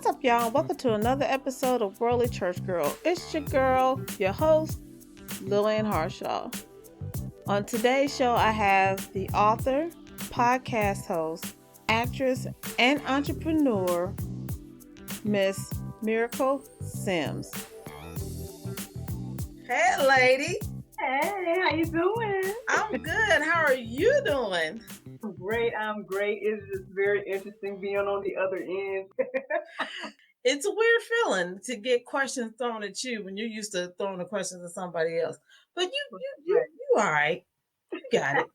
What's up, y'all? Welcome to another episode of Worldly Church Girl. It's your girl, your host, Lillian Harshaw. On today's show, I have the author, podcast host, actress, and entrepreneur, Miss Miracle Sims. Hey, lady. Hey, how you doing? I'm good. How are you doing? I'm great. It's just very interesting being on the other end. It's a weird feeling to get questions thrown at you when you're used to throwing the questions at somebody else. But you all right. You got it.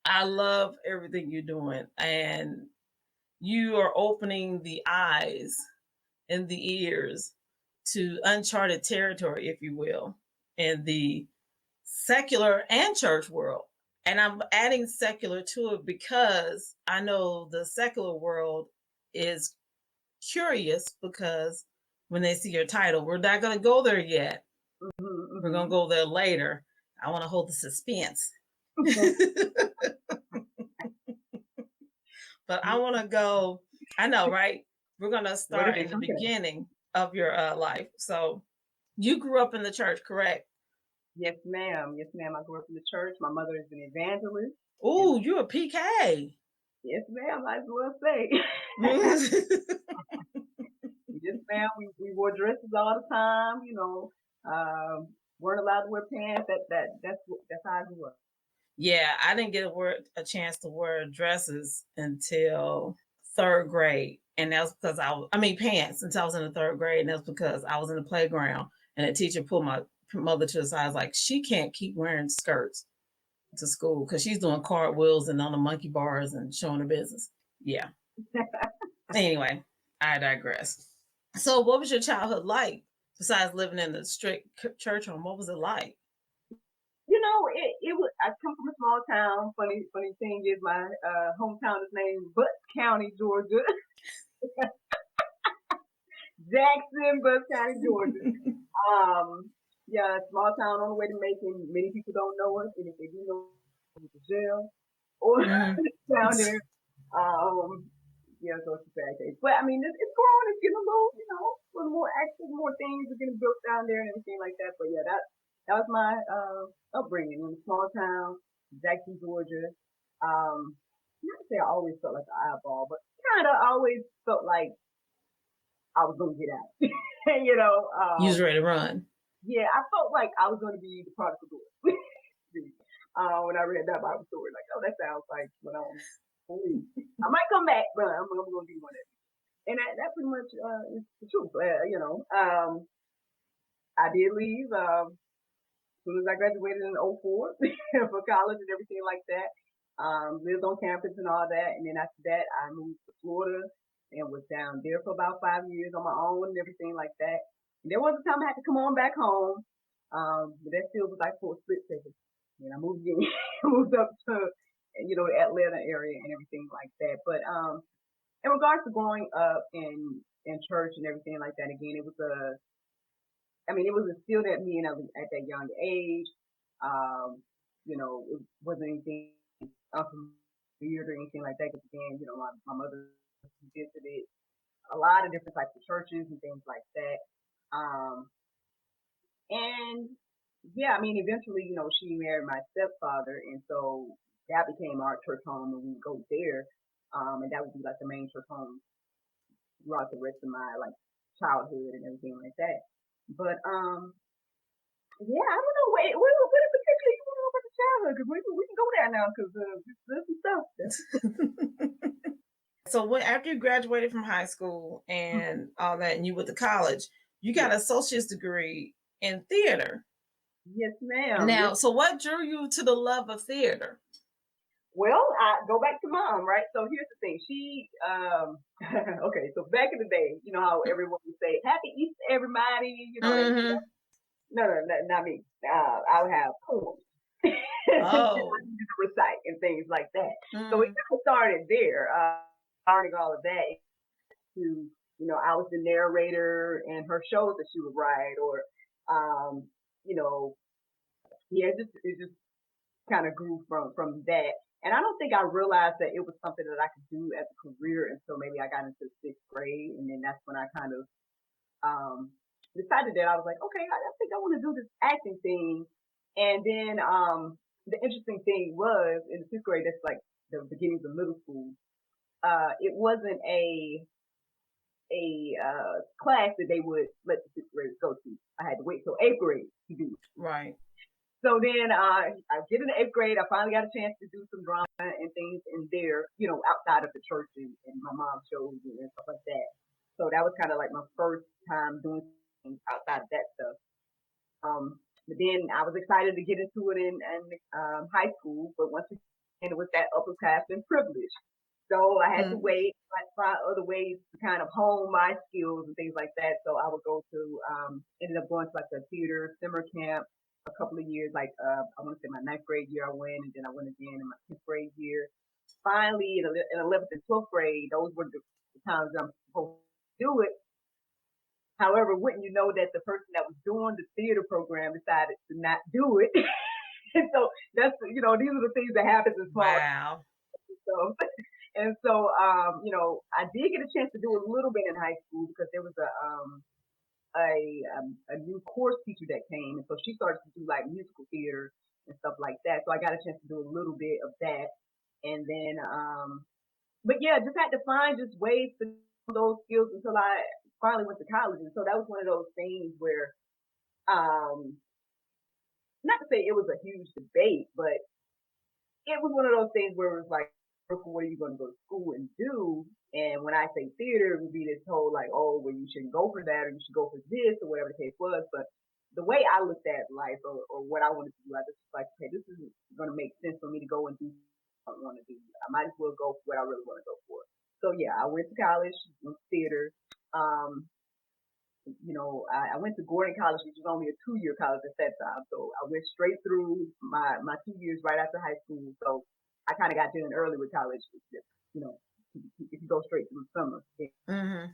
I love everything you're doing, and you are opening the eyes and the ears to uncharted territory, if you will, in the secular and church world. And I'm adding secular to it because I know the secular world is curious because when they see your title, we're not going to go there yet. Mm-hmm. We're going to go there later. I want to hold the suspense. But I want to go, I know, right? We're going to start in the beginning of your life. So you grew up in the church, correct? Yes, ma'am. Yes, ma'am. I grew up in the church. My mother is an evangelist. Oh, you're a PK. Yes, ma'am. I will say. Yes, ma'am. We wore dresses all the time. You know, weren't allowed to wear pants. That's how I grew up. Yeah, I didn't get a chance to wear dresses until third grade, and that was because pants until I was in the third grade, and that's because I was in the playground, and a teacher pulled my mother to the side. I was like, she can't keep wearing skirts to school because she's doing cartwheels and on the monkey bars and showing her business. Yeah. Anyway, I digress. So, what was your childhood like besides living in the strict church home? What was it like? You know, it was. I come from a small town. Funny thing is, my hometown is named Butts County, Georgia. Jackson, Butts County, Georgia. Yeah, small town on the way to Macon. Many people don't know us, and if they do know, it's a jail or down there. Yeah, so it's a bad case. But I mean, it's growing. It's getting a little more active. More things are getting built down there and everything like that. But yeah, that was my upbringing in a small town, Jackson, Georgia. Not to say I always felt like an eyeball, but kind of always felt like I was gonna get out. You was ready to run. Yeah, I felt like I was gonna be the prodigal daughter. When I read that Bible story, like, oh, that sounds like when I might come back, but I'm gonna be one of them. And that pretty much is the truth. I did leave as soon as I graduated in 04 for college and everything like that. Lived on campus and all that, and then after that, I moved to Florida and was down there for about 5 years on my own and everything like that. And there was a time I had to come on back home, but that still was like for a split second. And I moved again, moved up to the Atlanta area and everything like that. But in regards to growing up in church and everything like that, again, it was instilled at me and I was at that young age. It wasn't anything weird or anything like that. Because again, my mother visited a lot of different types of churches and things like that. And yeah, eventually, she married my stepfather, and so that became our church home, and we would go there. And that would be like the main church home throughout the rest of my childhood and everything like that. But yeah, I don't know. Wait, what in particular you want to know about the childhood? Because we can go there now because there's some stuff. So after you graduated from high school and all that, and you went to college, you got an associate's degree in theater. Yes, ma'am. Now, so what drew you to the love of theater? Well, I go back to mom, right? So here's the thing. She, okay, so back in the day, you know how everyone would say, Happy Easter, everybody, Mm-hmm. No, not me. I would have poems. Oh. Recite and things like that. Mm-hmm. So it started there, learning all of that to, I was the narrator in her shows that she would write or, it just kind of grew from that. And I don't think I realized that it was something that I could do as a career until maybe I got into sixth grade, and then that's when I kind of um, decided that I was like, okay, I think I want to do this acting thing. And then the interesting thing was in the sixth grade, that's like the beginnings of middle school. It wasn't a class that they would let the sixth graders go to. I had to wait till eighth grade to do it. Right. So then I get in the eighth grade. I finally got a chance to do some drama and things in there, outside of the church and my mom's shows and stuff like that. So that was kind of like my first time doing things outside of that stuff. But then I was excited to get into it in high school, but once again, it was that upper class and privilege. So I had to Mm. wait, like find other ways to kind of hone my skills and things like that. So I would go to, ended up going to like a theater summer camp a couple of years. Like I want to say my ninth grade year I went, and then I went again in my 10th grade year. Finally, in 11th and 12th grade, those were the times I'm supposed to do it. However, wouldn't you know that the person that was doing the theater program decided to not do it? And so that's these are the things that happen in small Wow. towns. And so I did get a chance to do a little bit in high school because there was a new course teacher that came, and so she started to do like musical theater and stuff like that. So I got a chance to do a little bit of that, and then but yeah, just had to find just ways to do those skills until I finally went to college. And so that was one of those things where um not to say it was a huge debate, but it was one of those things where it was like, what are you going to go to school and do? And when I say theater, it would be this whole like, oh, well, you shouldn't go for that or you should go for this or whatever the case was. But the way I looked at life or what I wanted to do, I just was like, okay, this isn't going to make sense for me to go and do what I want to do. I might as well go for what I really want to go for. So yeah, I went to college, went to theater. Um, I went to Gordon College, which was only a 2-year college at that time. So I went straight through my 2 years right after high school. So I kind of got done early with college. You know, if you go straight through summer, Mm-hmm.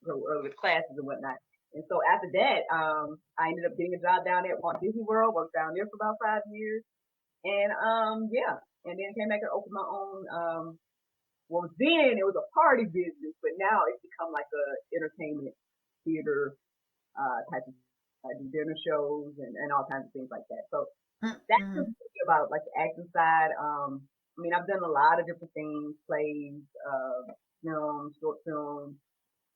go early with classes and whatnot. And so after that, I ended up getting a job down there at Walt Disney World. Worked down there for about 5 years, and yeah, and then came back and opened my own. Well, then it was a party business, but now it's become like a entertainment theater type of I do dinner shows and all kinds of things like that. So that's Mm-hmm. just about like the acting side. I mean, I've done a lot of different things, plays, films, short films,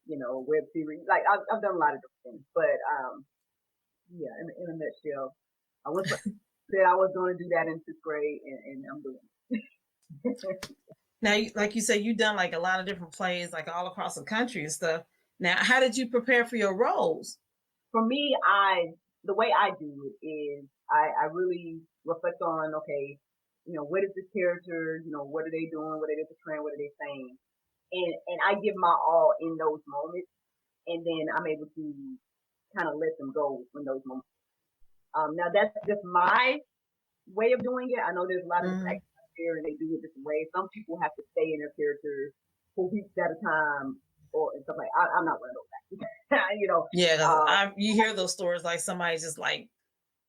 web series. Like I've done a lot of different things, but yeah, in a nutshell, I was said I was going to do that in sixth grade, and I'm doing it. Now, like you said, you've done like a lot of different plays, like all across the country and stuff. Now, how did you prepare for your roles? For me, the way I do it is I really reflect on okay, what is this character? What are they doing? What are they portraying? What are they saying? And I give my all in those moments, and then I'm able to kind of let them go when those moments. Now that's just my way of doing it. I know there's a lot of Mm-hmm. actors out there and they do it different ways. Some people have to stay in their characters for weeks at a time or and stuff like. I'm not one of those actors. Yeah, because Um, you hear those stories like somebody's just like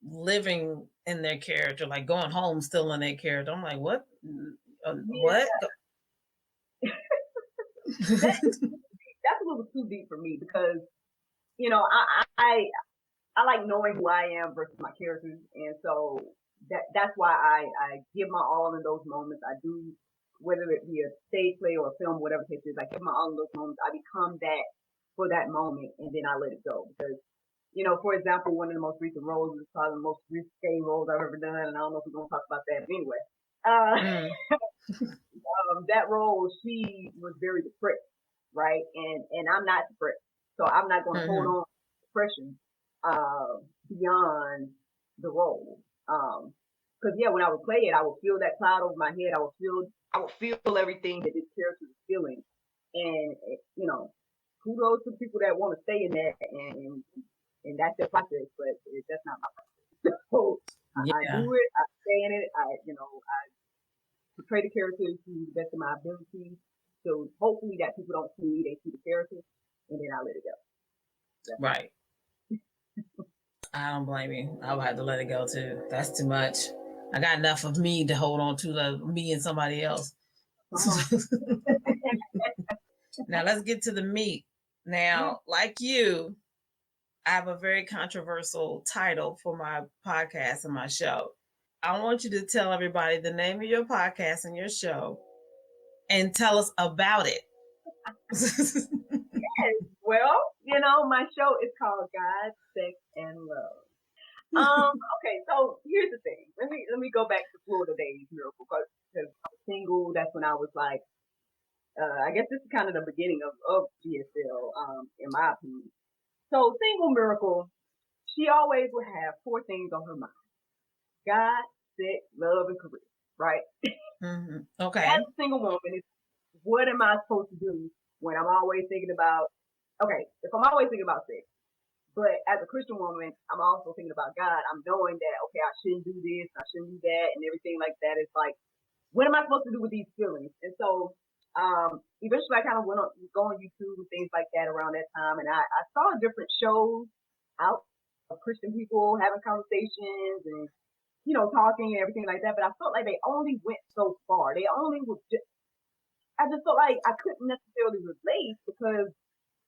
living in their character, like going home still in their character. I'm like, what? What? yeah, that that's a little too deep for me because I like knowing who I am versus my characters, and so that's why I give my all in those moments. I do whether it be a stage play or a film, whatever case is. I give my all in those moments. I become that for that moment, and then I let it go because. For example, one of the most recent roles is probably the most risque roles I've ever done, and I don't know if we're gonna talk about that, but anyway, Mm. that role she was very depressed, right? And I'm not depressed, so I'm not going to hold Mm-hmm. on to depression beyond the role. Because yeah, when I would play it, I would feel that cloud over my head. I would feel everything that this character is feeling, and kudos to the people that want to stay in that and that's their process, but that's not my process. So I do Yeah. it, I stay in it, I portray the characters to the best of my ability. So hopefully that people don't see me, they see the character, and then I let it go. That's it. Right. I don't blame you. I would have to let it go too. That's too much. I got enough of me to hold on to, me and somebody else. Now let's get to the meat. Now, like you, I have a very controversial title for my podcast and my show. I want you to tell everybody the name of your podcast and your show and tell us about it. Yes. Well, you know, my show is called God, Sex, and Love. Okay, so here's the thing. Let me go back to Florida days, Miracle, because I was single. That's when I was like, I guess this is kind of the beginning of GSL, in my opinion. So single Miracle, she always would have four things on her mind: God, sex, love, and career. Right? Mm-hmm. Okay. As a single woman, it's what am I supposed to do when I'm always thinking about? Okay, if I'm always thinking about sex. But as a Christian woman, I'm also thinking about God. I'm knowing that, okay, I shouldn't do this, I shouldn't do that, and everything like that. It's like, what am I supposed to do with these feelings? And so eventually I kind of went on, go on YouTube and things like that around that time. And I saw different shows out of Christian people having conversations and, you know, talking and everything like that. But I felt like they only went so far. They only was just, I just felt like I couldn't necessarily relate because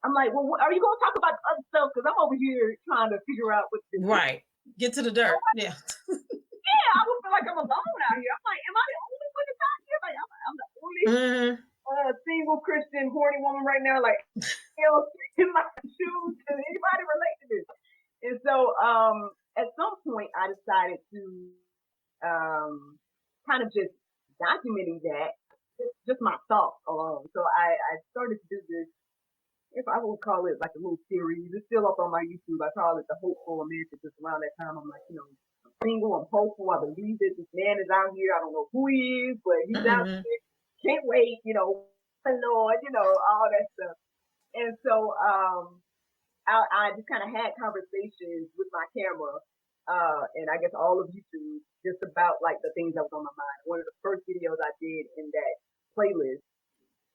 I'm like, well, are you going to talk about other stuff? Because I'm over here trying to figure out what this is. Right. Get to the dirt. Yeah. Yeah, I would feel like I'm alone out here. I'm like, am I the only one that's out here? Like, I'm the only single Christian horny woman right now. Like, else in my shoes. Does anybody relate to this? And so, at some point, I decided to kind of just documenting that, just my thoughts alone. So I started to do this, if I would call it like a little series. It's still up on my YouTube. I call it the Hopeful America. Just around that time, I'm like, you know, I'm single, I'm hopeful. I believe that this man is out here. I don't know who he is, but he's out there. Can't wait, you know, Lord, you know, all that stuff. And so I just kind of had conversations with my camera, and I guess all of YouTube, just about like the things that was on my mind. One of the first videos I did in that playlist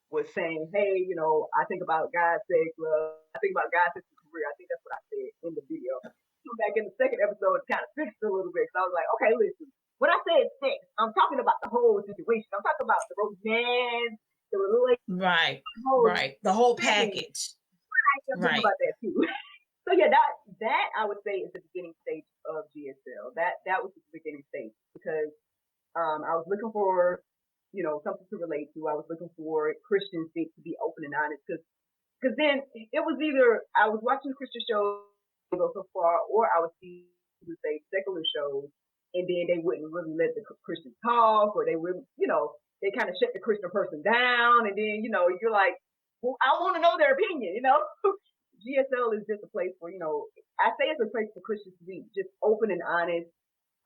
was saying, hey, you know, I think about God, sex, love. I think about God, sex, and career. I think that's what I said in the video. So back in the second episode, it kind of fixed a little bit. So I was like, okay, listen. When I said sex, I'm talking about the whole situation. I'm talking about the romance, the relationship. Right. Right. The whole package. I'm talking about that too. So yeah, that I would say is the beginning stage of GSL. That was the beginning stage because I was looking for, you know, something to relate to. I was looking for Christians to be open and honest because then it was either I was watching Christian shows go so far, or I would see people say secular shows, and then they wouldn't really let the Christians talk, or they wouldn't, you know, they kind of shut the Christian person down, and then you know you're like, well, I want to know their opinion, you know. GSL is just a place for, you know, I say it's a place for Christians to be just open and honest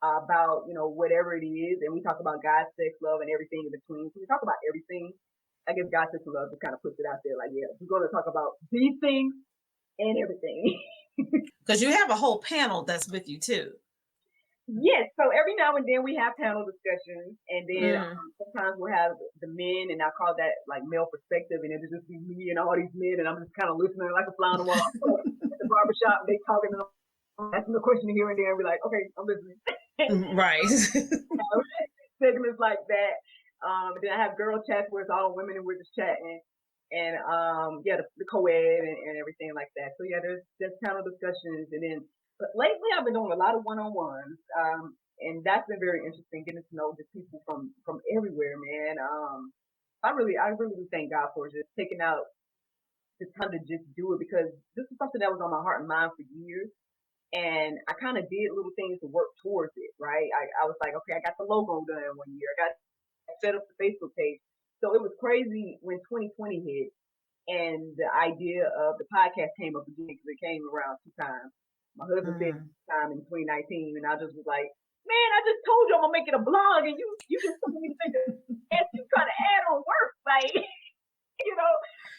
about, you know, whatever it is. And we talk about God, sex, love, and everything in between. So we talk about everything. I guess God, sex, and love just kind of puts it out there like, yeah, we're going to talk about these things and everything. Because you have a whole panel that's with you too. Yes, so every now and then we have panel discussions, and then sometimes we'll have the men, and I call that like male perspective, and it'll just be me and all these men, and I'm just kind of listening like a fly on the wall at the barbershop. They talking, and I'm asking a question here and there, and be like, okay, I'm listening. Right. Segments like that. Then I have girl chats where it's all women and we're just chatting, and yeah, the co-ed and everything like that. So yeah, there's panel discussions, and then. But lately, I've been doing a lot of one-on-ones, and that's been very interesting, getting to know the people from everywhere, man. I really do thank God for just taking out the time to just do it because this is something that was on my heart and mind for years, and I kind of did little things to work towards it, right? I was like, okay, I got the logo done one year, I got set up the Facebook page, so it was crazy when 2020 hit, and the idea of the podcast came up again because it came around 2 times. My husband said time in 2019, and I just was like, man, I just told you I'm gonna make it a blog, and you just told me to think of you trying to add on work, like you know,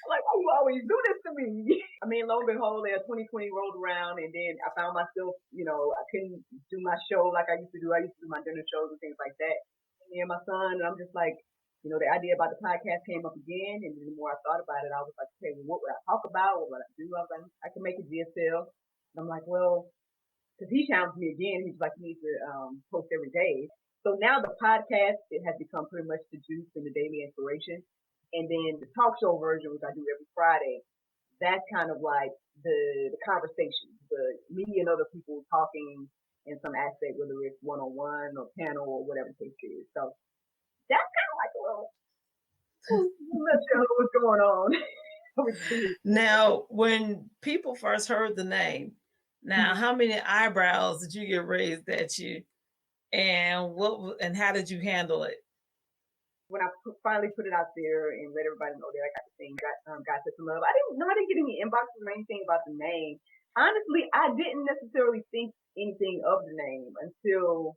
like why you always do this to me? I mean, lo and behold, 2020 rolled around, and then I found myself, you know, I couldn't do my show like I used to do. I used to do my dinner shows and things like that. And my son, and I'm just like, you know, the idea about the podcast came up again, and the more I thought about it, I was like, okay, well, what would I talk about? What would I do? I was like, I can make a GSL. And I'm like, well, because he challenged me again. He's like, you need to post every day. So now the podcast, it has become pretty much the juice and the daily inspiration. And then the talk show version, which I do every Friday, that's kind of like the conversation, me and other people talking in some aspect, whether it's one on one or panel or whatever the case is. So that's kind of like a little nutshell of what's going on. Now, when people first heard the name, now Mhm. how many eyebrows did you get raised at you, and and how did you handle it? When I finally put it out there and let everybody know that I got the thing, got such love. I didn't know, I didn't get any inboxes or anything about the name. Honestly, I didn't necessarily think anything of the name until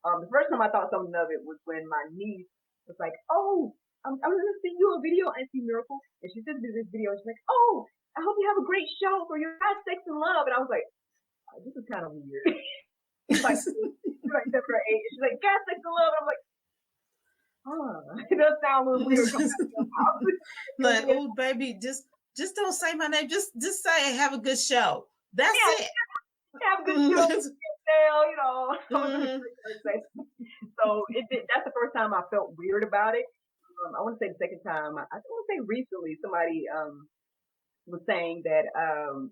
the first time I thought something of it was when my niece was like, "Oh, I'm gonna send you a video, Auntie Miracle," and she sent me this video. And she's like, "Oh, I hope you have a great show for your guys, sex and love." And I was like, oh, "This is kind of weird." she's like, she's like 7 or 8. She's like, "Guys, sex and love." And I'm like, it does sound a little weird coming out of your mouth. Like, oh baby, just don't say my name. Just say have a good show. That's Yeah, it. have a good show. You know. Mhm. So that's the first time I felt weird about it. I want to say the second time. I want to say recently somebody was saying that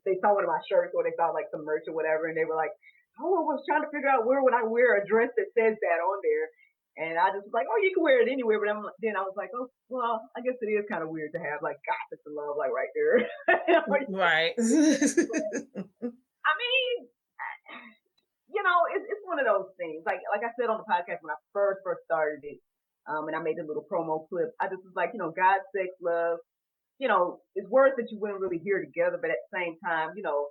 they saw one of my shirts or they saw like some merch or whatever, and they were like, "Oh, I was trying to figure out where would I wear a dress that says that on there." And I just was like, "Oh, you can wear it anywhere." But then I was like, "Oh, well, I guess it is kind of weird to have like gossip and love like right there." Right. I mean, you know, it's one of those things. Like I said on the podcast when I first started it, and I made a little promo clip. I just was like, you know, God, sex, love. You know, it's words that you wouldn't really hear together, but at the same time, you know,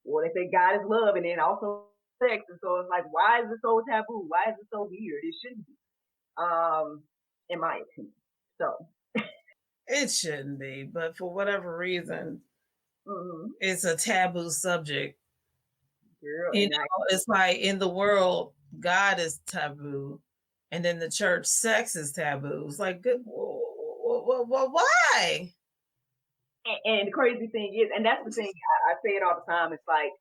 well, they say God is love, and then also sex, and so it's like, why is it so taboo? Why is it so weird? It shouldn't be, in my opinion. So, It shouldn't be, but for whatever reason, mm-hmm. it's a taboo subject. Girl, You and I know, it's like in the world, God is taboo, and in the church, sex is taboo. It's like, good, why? and the crazy thing is, and that's the thing I say it all the time. It's like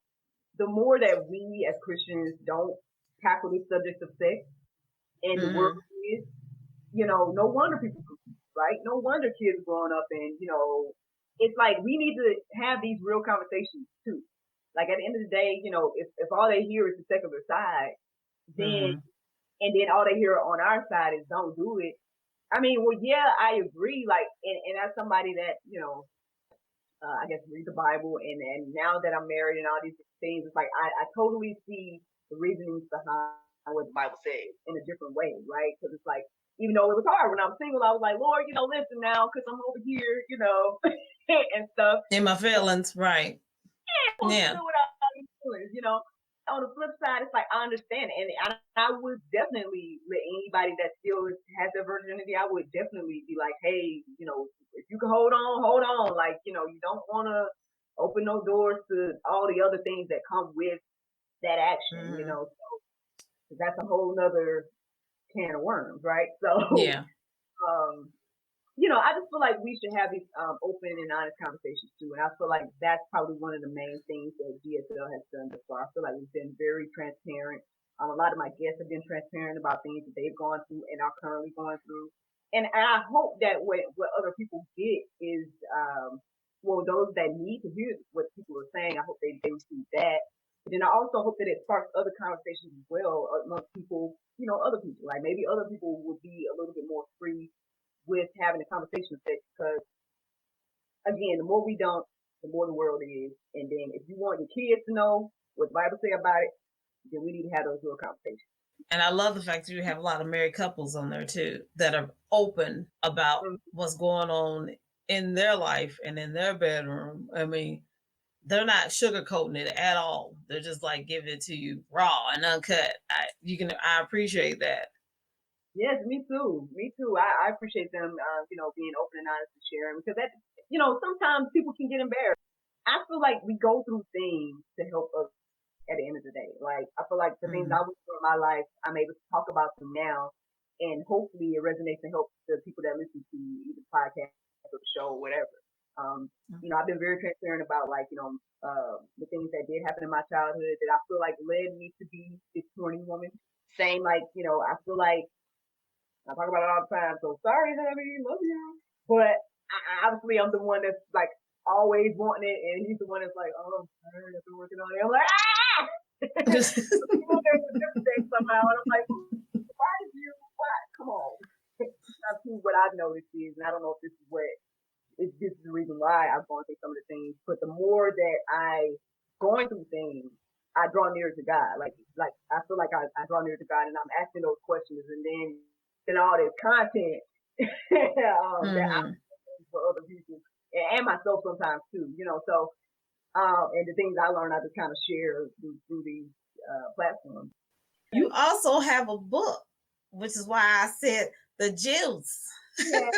the more that we as Christians don't tackle the subject of sex and the world Hmm. is, you know, no wonder people confused, right? No wonder kids growing up and, you know, it's like we need to have these real conversations too. Like at the end of the day, you know, if all they hear is the secular side, then Hmm. and then all they hear on our side is don't do it. I mean, well, yeah, I agree. Like, and as somebody that, you know, I guess read the Bible and now that I'm married and all these things, it's like I totally see the reasonings behind what the Bible says in a different way, right? Because it's like even though it was hard when I was single, I was like, Lord, you know, listen now, because I'm over here, you know, and stuff. In my feelings, right? Supposed to Yeah. do what I'm doing, you know. On the flip side, it's like I understand it, and I would definitely let anybody that still has their virginity. I would definitely be like, hey, you know, if you can hold on, hold on. Like, you know, you don't want to open no doors to all the other things that come with that action, you Hmm. know. So that's a whole nother can of worms, right? So, Yeah. um, you know, I just feel like we should have these open and honest conversations too. And I feel like that's probably one of the main things that GSL has done thus far. I feel like we've been very transparent. A lot of my guests have been transparent about things that they've gone through and are currently going through. And I hope that what other people get is, well, those that need to hear what people are saying, I hope they receive that. But then I also hope that it sparks other conversations as well amongst people, you know, other people. Like maybe other people would be a little bit more free with having a conversation with it because again, the more we don't, the more the world is. And then if you want your kids to know what the Bible say about it, then we need to have those real conversations. And I love the fact that you have a lot of married couples on there too that are open about Mm-hmm. what's going on in their life and in their bedroom. I mean, they're not sugarcoating it at all. They're just like giving it to you raw and uncut. I appreciate that. Yes, me too. Me too. I appreciate them, you know, being open and honest and sharing because that, you know, sometimes people can get embarrassed. I feel like we go through things to help us at the end of the day. Like I feel like the things Mm. I went through in my life, I'm able to talk about them now, and hopefully it resonates and helps the people that listen to either the podcast or the show or whatever. You know, I've been very transparent about like you know the things that did happen in my childhood that I feel like led me to be this horny woman. Same, like, I feel like I talk about it all the time. So sorry, honey, love you. But obviously, I'm the one that's like always wanting it, and he's the one that's like, oh, sorry, I've been working on it. I'm like, ah! There's a disconnect somehow, and I'm like, why did you? Why? Come on. That's what I've noticed is, and I don't know if this is what this is the reason why I'm going through some of the things. But the more that I going through things, I draw nearer to God. Like I feel like I draw nearer to God, and I'm asking those questions, and then all this content that I for other people and myself sometimes too. So and the things I learned, I just kind of share through these platforms. You also have a book, which is why I said the juice. Yeah,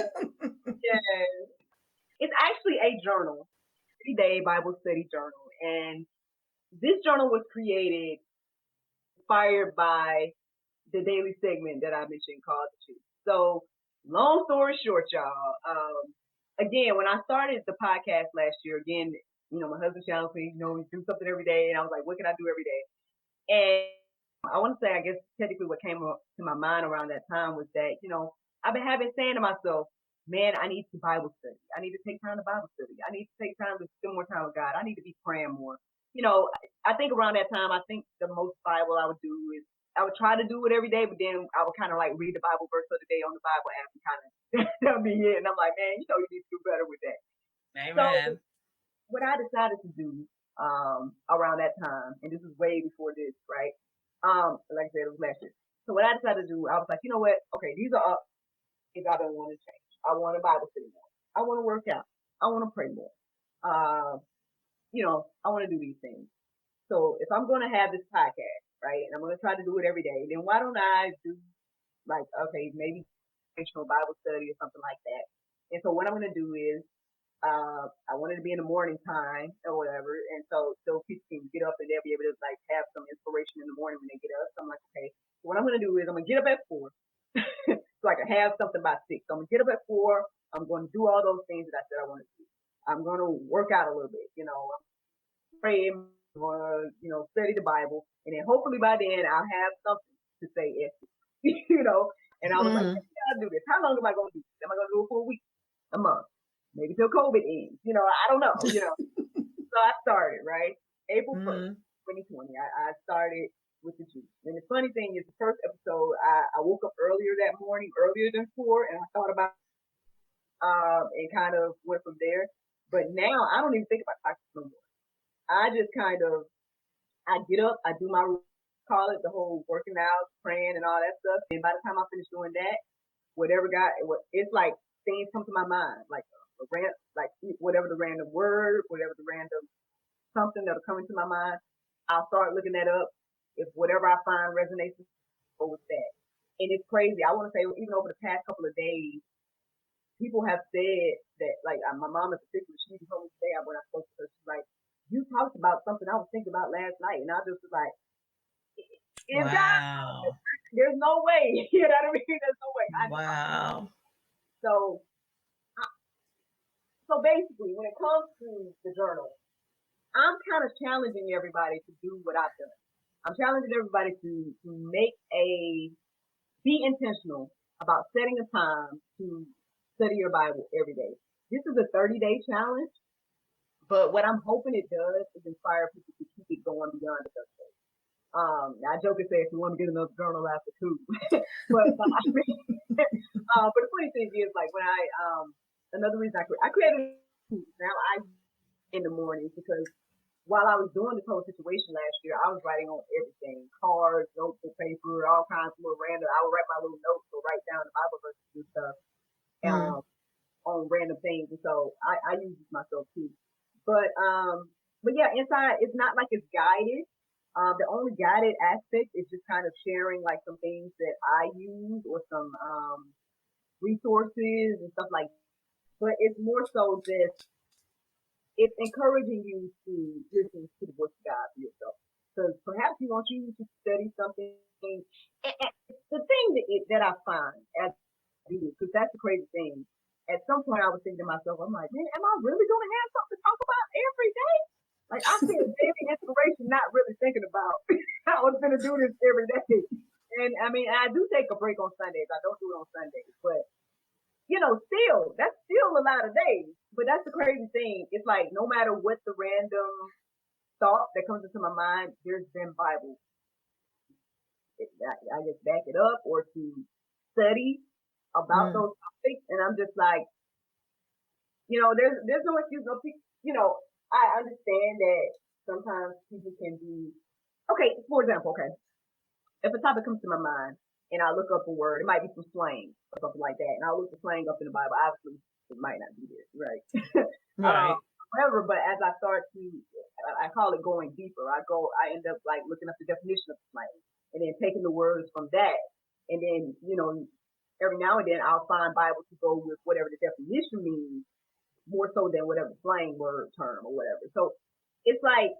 yeah. It's actually a journal, 30-day Bible study journal, and this journal was created inspired by the daily segment that I mentioned called The Truth. So, long story short, y'all, again, when I started the podcast last year, again, my husband challenged me, we do something every day, and I was like, what can I do every day? And I want to say, I guess, technically what came up to my mind around that time was that, I've been saying to myself, man, I need to Bible study. I need to take time to Bible study. I need to take time to spend more time with God. I need to be praying more. I think around that time, I think the most Bible I would do is I would try to do it every day, but then I would kind of like read the Bible verse of the day on the Bible app and kind of that'll be it. And I'm like, man, you need to do better with that. Amen. So what I decided to do around that time, and this is way before this, right? Like I said, it was last year. So what I decided to do, I was like, you know what? Okay, these are things I've been wanting to change. I want to Bible study more. I want to work out. I want to pray more. I want to do these things. So if I'm going to have this podcast, right, and I'm going to try to do it every day, then why don't I do like, okay, maybe Bible study or something like that. And so what I'm going to do is I wanted to be in the morning time or whatever, and so people can get up and they'll be able to like have some inspiration in the morning when they get up. So I'm like, okay, so what I'm gonna do is I'm gonna get up at 4, so I can have something by 6. So I'm gonna get up at 4. I'm going to do all those things that I said I want to do. I'm gonna work out a little bit, pray, study the Bible, and then hopefully by then I'll have something to say, you know. And I was like, yeah, I'll do this. How long am I gonna do this? Am I gonna do it for a week, a month? Maybe till COVID ends. I don't know. So I started, right? April 1st, 2020. I started with the juice. And the funny thing is, the first episode, I woke up earlier that morning, earlier than 4, and I thought about and kind of went from there. But now I don't even think about toxic no more. I just kind of I get up, I do my call it the whole working out, praying, and all that stuff. And by the time I finish doing that, whatever it's like things come to my mind, like like whatever the random word, whatever the random something that'll come into my mind, I'll start looking that up. If whatever I find resonates, go with that. And it's crazy. I want to say even over the past couple of days, people have said that like my mom in particular, she told me today when I spoke to her, she's like, "You talked about something I was thinking about last night," and I just was like, "If wow. God, there's no way." You know what I mean? There's no way. Wow. So basically, when it comes to the journal, I'm kind of challenging everybody to do what I've done. I'm challenging everybody to be intentional about setting a time to study your Bible every day. This is a 30-day challenge, but what I'm hoping it does is inspire people to keep it going beyond the 30 days. I joke and say if you want to get another journal after 2, but but the funny thing is like when another reason I created now in the mornings because while I was doing this whole situation last year, I was writing on everything, cards, notebook paper, all kinds of little random. I would write my little notes or write down the Bible verses and stuff on random things, and so I use this myself too. But yeah, inside it's not like it's guided. The only guided aspect is just kind of sharing like some things that I use or some resources and stuff like that. But it's more so just it's encouraging you to listen to the voice of God for yourself. Because perhaps He wants you to study something. And the thing that I find as because that's the crazy thing. At some point, I was thinking to myself, I'm like, man, am I really going to have something to talk about every day? Like I feel daily inspiration, not really thinking about how I was going to do this every day. And I mean, I do take a break on Sundays. I don't do it on Sundays, but still, that's still a lot of days. But that's the crazy thing. It's like no matter what the random thought that comes into my mind, there's been Bible. I just back it up or to study about those topics, and I'm just like, there's no excuse. No, I understand that sometimes people can be okay. For example, okay, if a topic comes to my mind and I look up a word, it might be some slang or something like that, and I look the slang up in the Bible. Obviously, it might not be there, right? Right. However, but as I start to, I call it going deeper. I end up like looking up the definition of slang, and then taking the words from that, and then every now and then I'll find Bible to go with whatever the definition means, more so than whatever slang word term or whatever. So it's like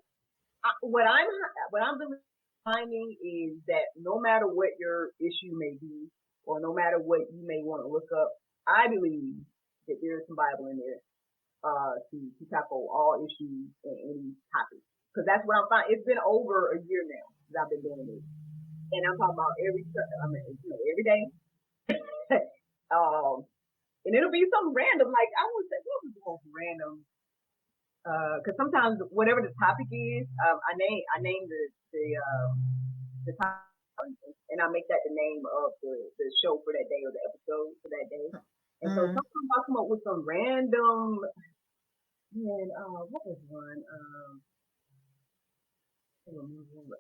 what I'm really finding is that no matter what your issue may be, or no matter what you may want to look up, I believe that there is some Bible in there to tackle all issues and any topic. Because that's what I'm finding. It's been over a year now since I've been doing this, and I'm talking about every day. And it'll be something random. Like I would say, what was the most random? Because sometimes whatever the topic is, I name the topic, and I make that the name of the show for that day or the episode for that day. And so sometimes I'll come up with some random. Man, what was one? I don't remember.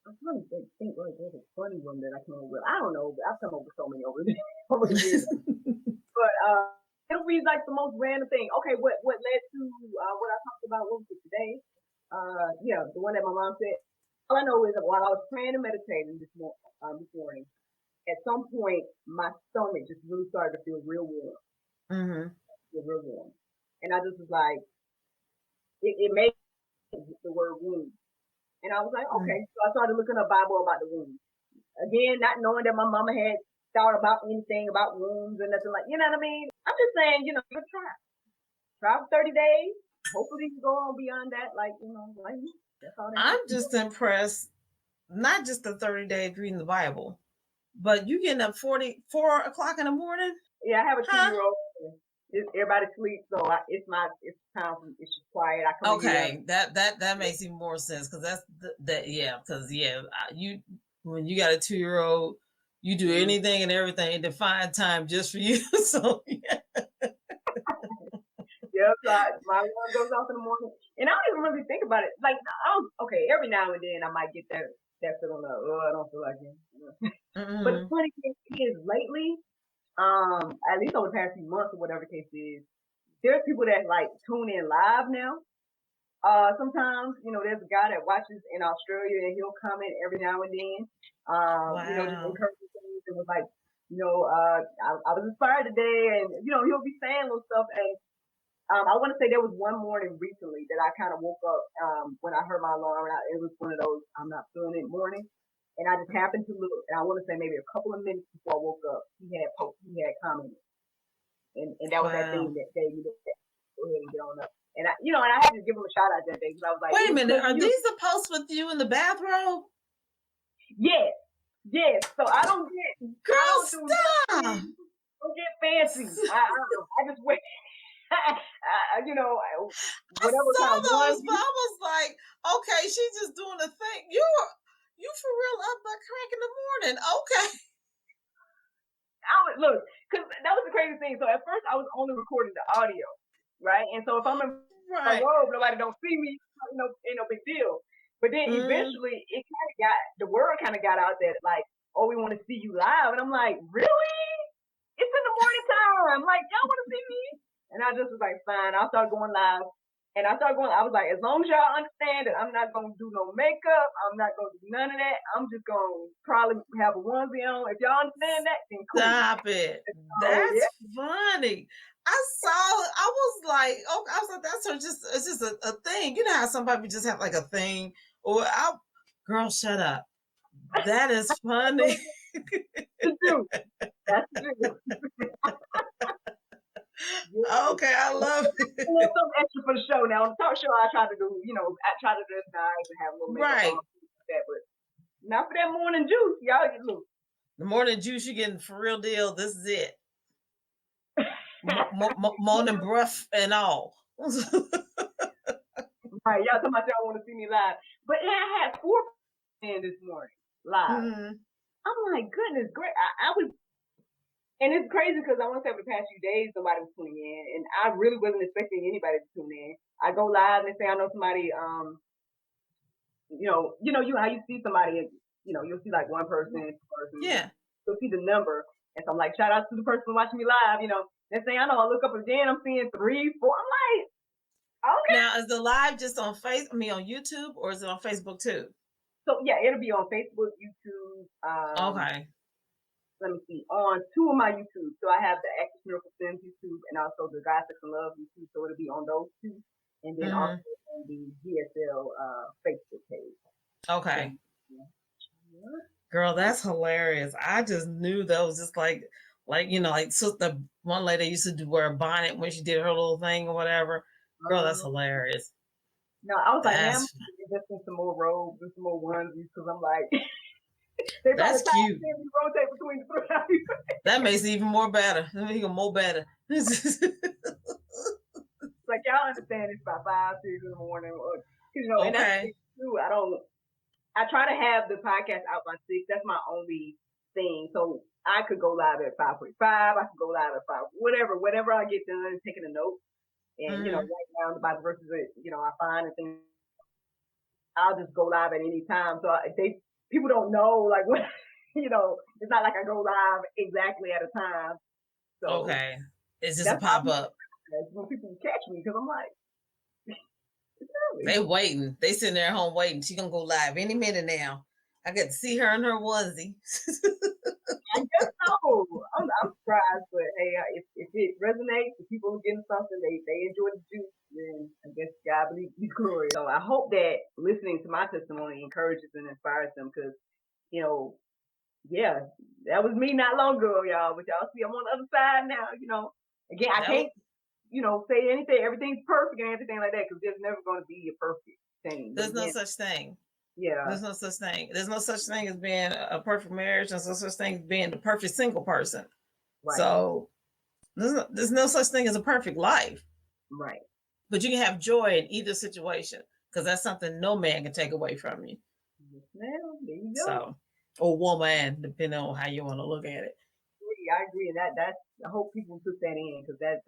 I'm trying to think like there's a funny one that I came up with. I don't know, but I've come up with so many over the years. But it'll be like the most random thing. Okay, what led to what I talked about? What was it today? Yeah, the one that my mom said. All I know is that while I was praying and meditating this morning, at some point my stomach just really started to feel real warm. Real warm, and I just was like, it made the word wound, and I was like, okay. So I started looking up Bible about the wound. Again, not knowing that my mama had thought about anything about wounds or nothing like, you know what I mean? I'm just saying, give it a try. Try for 30 days. Hopefully you can go on beyond that. Like, like that's all that I'm just impressed, not just the 30 days reading the Bible, but you getting up 4 o'clock in the morning? Yeah, I have a 2-year-old. Everybody sleeps, so it's time. It's just quiet. I come okay, that makes even more sense because you when you got a 2-year-old, you do anything and everything to find time just for you. So yeah. Yep, my alarm goes off in the morning, and I don't even really think about it. Like, every now and then I might get that feeling of, I don't feel like it. But the funny thing is, lately, at least over the past few months or whatever the case is, there's people that like tune in live now. Sometimes, there's a guy that watches in Australia and he'll comment every now and then. Just encouraging things and was like, I was inspired today, and he'll be saying little stuff. And I want to say there was one morning recently that I kind of woke up when I heard my alarm. It was one of those I'm not feeling it morning, and I just happened to look. And I want to say maybe a couple of minutes before I woke up, he had commented, and that was that thing that gave me that. Go ahead and get on up. And I had to give him a shout out that day because I was like, wait a minute, are these the posts with you in the bathrobe? Yes. So I don't get girl, stop. Don't get fancy. I just wait. Whatever I saw kind of those, but I was like, okay, she's just doing a thing. You for real up by crack in the morning? Okay. Look, because that was the crazy thing. So at first I was only recording the audio, right? And so if I'm in my robe, nobody don't see me. Ain't no big deal. But then eventually it kind of the word kind of got out that like, oh, we want to see you live, and I'm like, really? It's in the morning time. Like, y'all want to see me? And I just was like, fine, I'll start going live. And I was like, as long as y'all understand that I'm not going to do no makeup, I'm not going to do none of that. I'm just going to probably have a onesie on. If y'all understand that, then cool. Stop it. That's funny. I was like, it's just a thing. You know how some people just have like a thing, girl, shut up. That is funny. That's true. Okay, I love it. A little something extra for the show. Now on the talk show, I try to do, I try to dress nice and have a little makeup on, that, but Not for that morning juice, y'all. Look, The morning juice you getting for real deal. This is it. Morning breath and all. right, y'all talking about y'all want to see me live, but yeah, I had 4 this morning live. Mm-hmm. I'm like, goodness, great. I was, and it's crazy because I want to say over the past few days somebody was tuning in, and I really wasn't expecting anybody to tune in. I go live and say I know somebody, you how you see somebody, you'll see like one person, two person, Yeah. you'll see the number, and so I'm like, shout out to the person watching me live, Next thing I know, I look up again, I'm seeing 3, 4. I'm like, okay. Now, is the live just on on YouTube, or is it on Facebook too? So yeah, it'll be on Facebook, YouTube. Okay. Let me see, on 2 of my YouTube. So I have the Actress Miracle Sims YouTube and also the God Sex and Love YouTube. So it'll be on those 2, and then also on the GSL Facebook page. So, Okay. yeah. Girl, that's hilarious. I just knew that was just like so the one lady used to wear a bonnet when she did her little thing or whatever. Girl, that's hilarious. No, I was like, man, I'm That's gonna invest in some more robes and some more onesies because I'm like, they that's probably time cute. to rotate between the 3. That makes it even more better. That makes it more better. Like y'all understand it's about 5, 6 in the morning, or and that's the Okay. thing too. I try to have the podcast out by 6. That's my only thing. So I could go live at 5:45. I could go live at 5, whatever I get done, taking a note and write down about the verses that I find and things. I'll just go live at any time. So people don't know like what It's not like I go live exactly at a time. So Okay. It's just a that's why pop up. when people catch me because I'm like, it's early. They waiting. They sitting there at home waiting. She gonna go live any minute now. I get to see her in her onesie. I guess so. I'm surprised, but hey, if it resonates, if people are getting something, they enjoy the juice, then I guess God be glory. So I hope that listening to my testimony encourages and inspires them, because you know, yeah, that was me not long ago, y'all. But y'all see, I'm on the other side now. Again, I That was, can't, say anything, everything's perfect and everything like that, because there's never going to be a perfect thing. But there's no again, such thing. yeah, There's no such thing. There's no such thing as being a perfect marriage. There's no such thing as being the perfect single person. right, So there's no such thing as a perfect life. right. But you can have joy in either situation because that's something no man can take away from you. Yes, ma'am. There you go. So, or woman, depending on how you want to look at it. I agree. That's I hope people put that in, because that's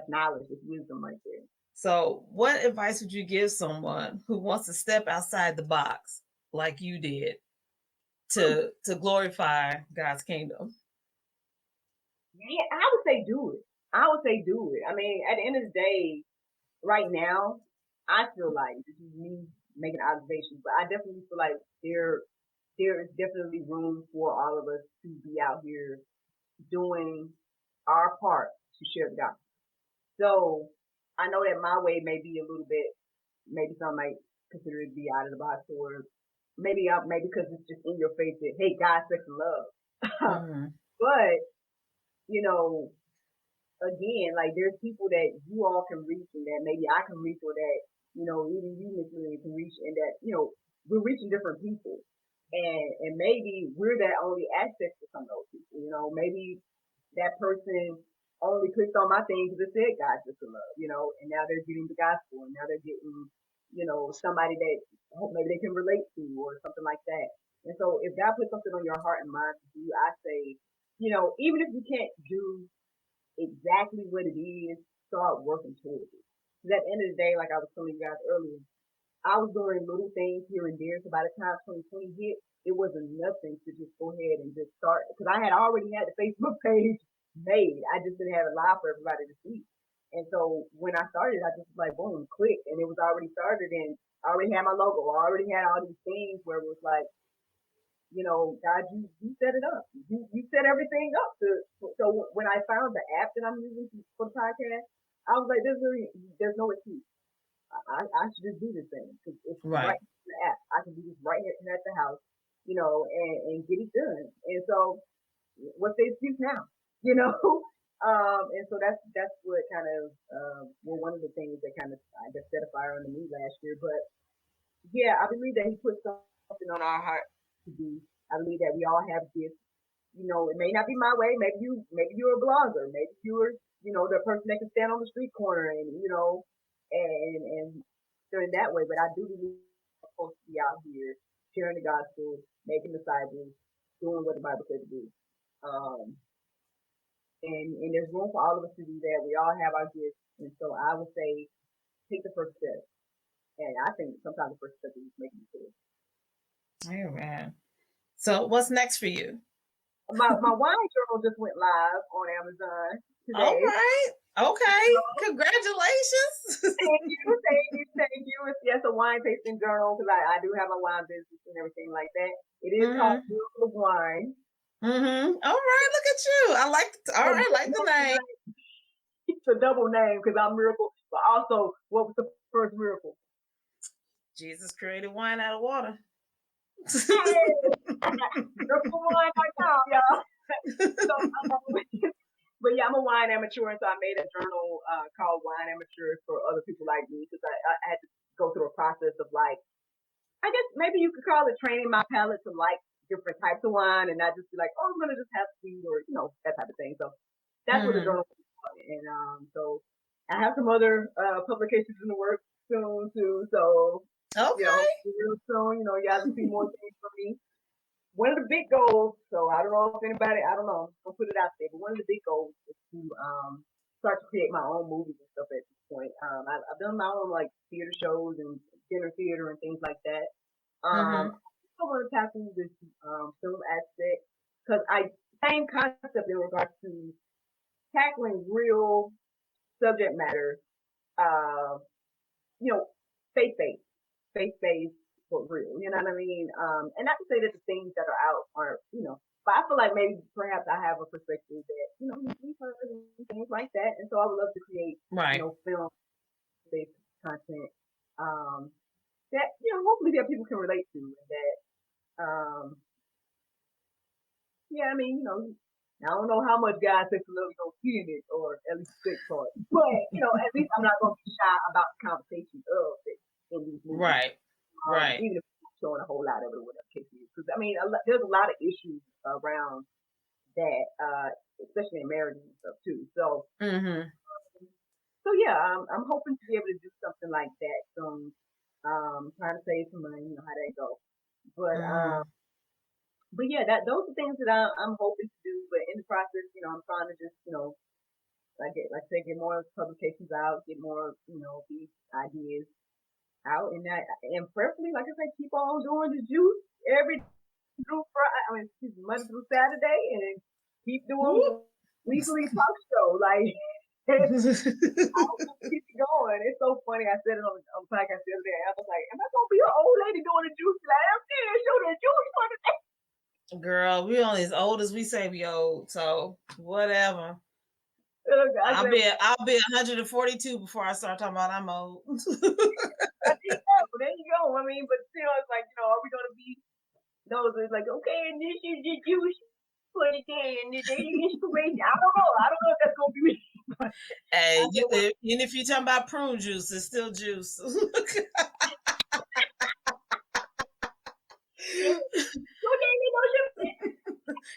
knowledge, it's wisdom right there. So, what advice would you give someone who wants to step outside the box like you did to glorify God's kingdom? Yeah, I would say do it. I would say do it. I mean, at the end of the day, right now, I feel like this is me making observations, but I definitely feel like there is definitely room for all of us to be out here doing our part to share the gospel. So I know that my way may be a little bit, maybe some might consider it to be out of the box, or maybe because it's just in your face that, hey, God, sex, and love. Mm-hmm. But you know, again, like there's people that you all can reach, and that maybe I can reach, or that even you, Miss Lillian, can reach, and that we're reaching different people, and maybe we're that only access to some of those people. Maybe that person only clicked on my thing because it said God just to love, and now they're getting the gospel, and now they're getting somebody that maybe they can relate to, or something like that. And so if God puts something on your heart and mind to do, I say, even if you can't do exactly what it is, start working towards it. Because at the end of the day, like I was telling you guys earlier, I was doing little things here and there. So by the time 2020 hit, it wasn't nothing to just go ahead and just start. Because I had already had the Facebook page made. I just didn't have it live for everybody to see. And so when I started, I just was like, boom, click. And it was already started. And I already had my logo. I already had all these things where it was like, God, you set it up. You set everything up. So when I found the app that I'm using for the podcast, I was like, there's no excuse. I should just do this thing, because it's right Right. in the app. I can do this right here at the house, and get it done. And so, what's the excuse now? You know. And so that's what kind of one of the things that kind of, I guess, set a fire under me last year. But yeah, I believe that He put something on our heart to do. I believe that we all have gifts. It may not be my way. Maybe you're a blogger. Maybe you're, the person that can stand on the street corner and do it that way. But I do believe we're supposed to be out here sharing the gospel, making disciples, doing what the Bible says to do. Um, and there's room for all of us to do that. We all have our gifts, and so I would say take the first step. And I think sometimes the first step is making a choice. Amen. So what's next for you? My wine journal just went live on Amazon All today. right. Okay. Congratulations. Thank you. It's a wine tasting journal because I do have a wine business and everything like that. It is called Miracle of Wine. All right. Look at you. I like the name. It's a double name because I'm miracle, but also what was the first miracle? Jesus created wine out of water. MiracleWine.com, y'all. But yeah, I'm a wine amateur, and so I made a journal called Wine Amateur for other people like me because I had to go through a process of like, I guess maybe you could call it training my palate to like different types of wine and not just be like, oh, I'm gonna just have sweet or that type of thing. So that's what the journal is. And so I have some other publications in the works soon too. So real soon, you guys will see more things from me. One of the big goals, so I don't know if anybody, I don't know, I'll put it out there, but one of the big goals is to start to create my own movies and stuff at this point. I've done my own like theater shows and dinner theater and things like that. I want to tackle this film aspect because same concept in regards to tackling real subject matter, you know, faith-based, faith-based for real. You know what I mean? And not to say that the things that are out are, but I feel like maybe perhaps I have a perspective that, we've heard and things like that. And so I would love to create, film-based content that, hopefully that people can relate to and that, yeah, I mean, I don't know how much God sex and love is going to see in it, or at least sex part. But, at least I'm not going to be shy about the conversation of it in these movies. Right. Even if I'm showing a whole lot of it, whatever case is. Because, I mean, there's a lot of issues around that, especially in marriage and stuff, too. So, so yeah, I'm hoping to be able to do something like that soon. Trying to save some money, how that go. But yeah, those are things that I'm hoping to do. But in the process, I'm trying to just, get more publications out, get more, these ideas out, and preferably, like I said, keep on doing the juice every Monday through Saturday, and keep doing weekly talk show. Like, I keep it going. It's so funny. I said it on the podcast the other day. I was like, am I gonna be an old lady doing the juice? Like, I'm serious, show the juice for the day. Girl, we only as old as we say we old, so whatever. I'll be 142 before I start talking about I'm old. There you go. I mean, but still, it's like, are we gonna be those? It's like, okay, and this is the juice for the day, and this is inspiration. I don't know if that's gonna be me. Hey, even if you're talking about prune juice, it's still juice.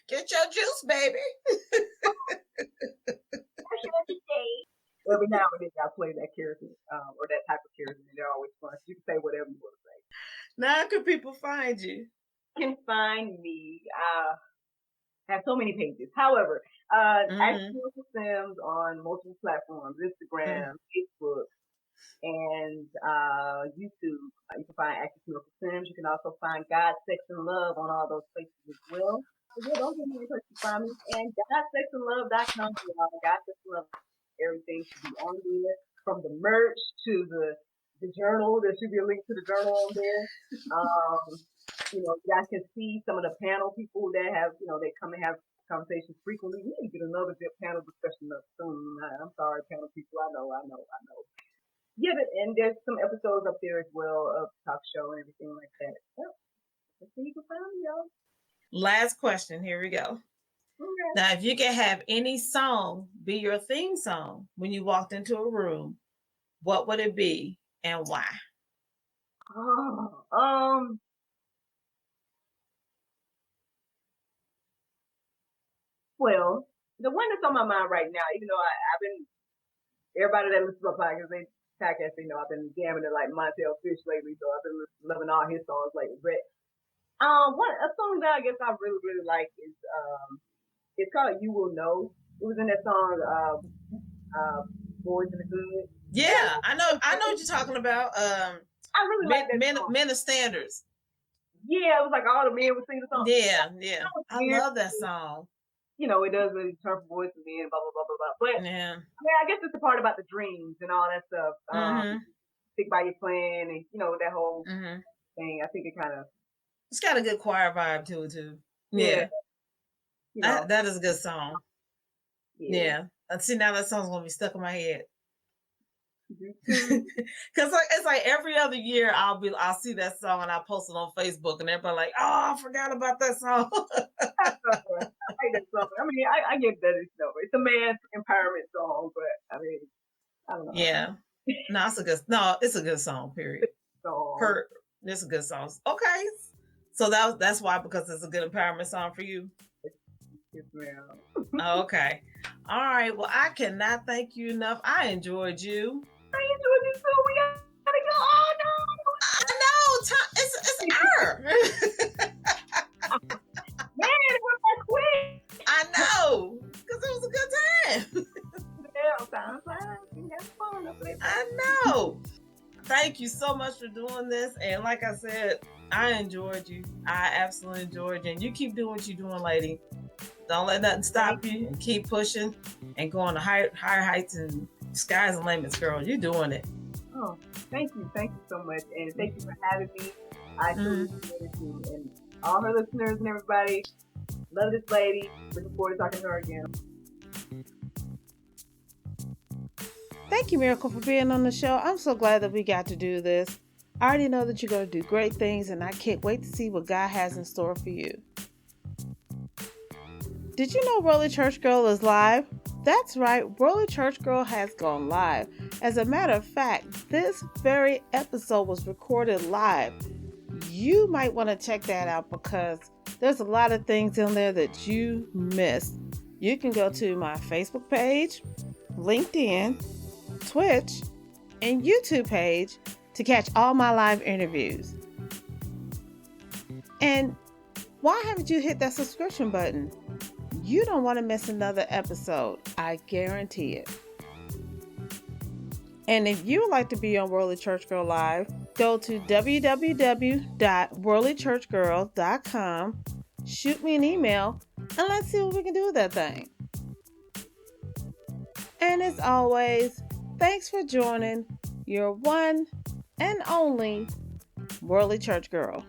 Get your juice, baby. Every now and then I play that character or that type of character, and they're always fun. You can say whatever you want to say. Now, can people find you? You can find me. I have so many pages. However, Active Miracle Sims on multiple platforms: Instagram, Facebook, and YouTube. You can find Active Miracle Sims. You can also find God, Sex, and Love on all those places as well. So yeah, those are many places to find me. And GodSexandLove.com. God, Sex, and Love. Everything should be on there, from the merch to the journal. There should be a link to the journal on there. You guys can see some of the panel people that have, they come and have conversations frequently. We need to get another good panel discussion up soon. I'm sorry, panel people. I know. Yeah, and there's some episodes up there as well of talk show and everything like that. So, let's see you can find me, y'all. Last question. Here we go. Okay. Now, if you could have any song be your theme song when you walked into a room, what would it be and why? Well, the one that's on my mind right now, even though I've been, everybody that listens to my podcast, they know I've been jamming to like Montel Fish lately, so I've been loving all his songs lately. But one a song that I guess I really really like is it's called "You Will Know." It was in that song "Boys in the Hood." Yeah, I know what you're talking about. I really like that song. Men of Standards. Yeah, it was like all the men would sing the song. Yeah, yeah. That was I weird. love that song. You know, it does really turn from boys to men, blah blah blah blah blah. But Yeah. I guess it's the part about the dreams and all that stuff. Stick by your plan and that whole thing. I think it kind of. It's got a good choir vibe to it too. Yeah. That is a good song. Yeah. And see, now that song's gonna be stuck in my head. Because it's like every other year I'll see that song and I'll post it on Facebook and everybody like, oh, I forgot about that song. I like that song. I mean, I get that it's a man's empowerment song, but I mean, I don't know. Yeah. It's a good song, period. It's a good song. Okay. So that's why, because it's a good empowerment song for you. Yes, ma'am. Okay. All right. Well, I cannot thank you enough. I enjoyed you. I enjoyed you too. We gotta go. Oh no! I know. It's her. Man, it went that quick. I know, because it was a good time. I know. Thank you so much for doing this. And like I said, I enjoyed you. I absolutely enjoyed you. And you keep doing what you're doing, lady. Don't let nothing stop you, and keep pushing and going to higher heights and sky's the limit, girl. You're doing it. Oh, thank you so much, and thank you for having me. I truly appreciate you, and all her listeners and everybody. Love this lady. Looking forward to talking to her again. Thank you, Miracle, for being on the show. I'm so glad that we got to do this. I already know that you're going to do great things, and I can't wait to see what God has in store for you. Did you know Rolly Church Girl is live? That's right, Rolly Church Girl has gone live. As a matter of fact, this very episode was recorded live. You might want to check that out because there's a lot of things in there that you missed. You can go to my Facebook page, LinkedIn, Twitch, and YouTube page to catch all my live interviews. And why haven't you hit that subscription button? You don't want to miss another episode. I guarantee it. And if you would like to be on Worldly Church Girl Live, go to www.worldlychurchgirl.com, shoot me an email, and let's see what we can do with that thing. And as always, thanks for joining your one and only Worldly Church Girl.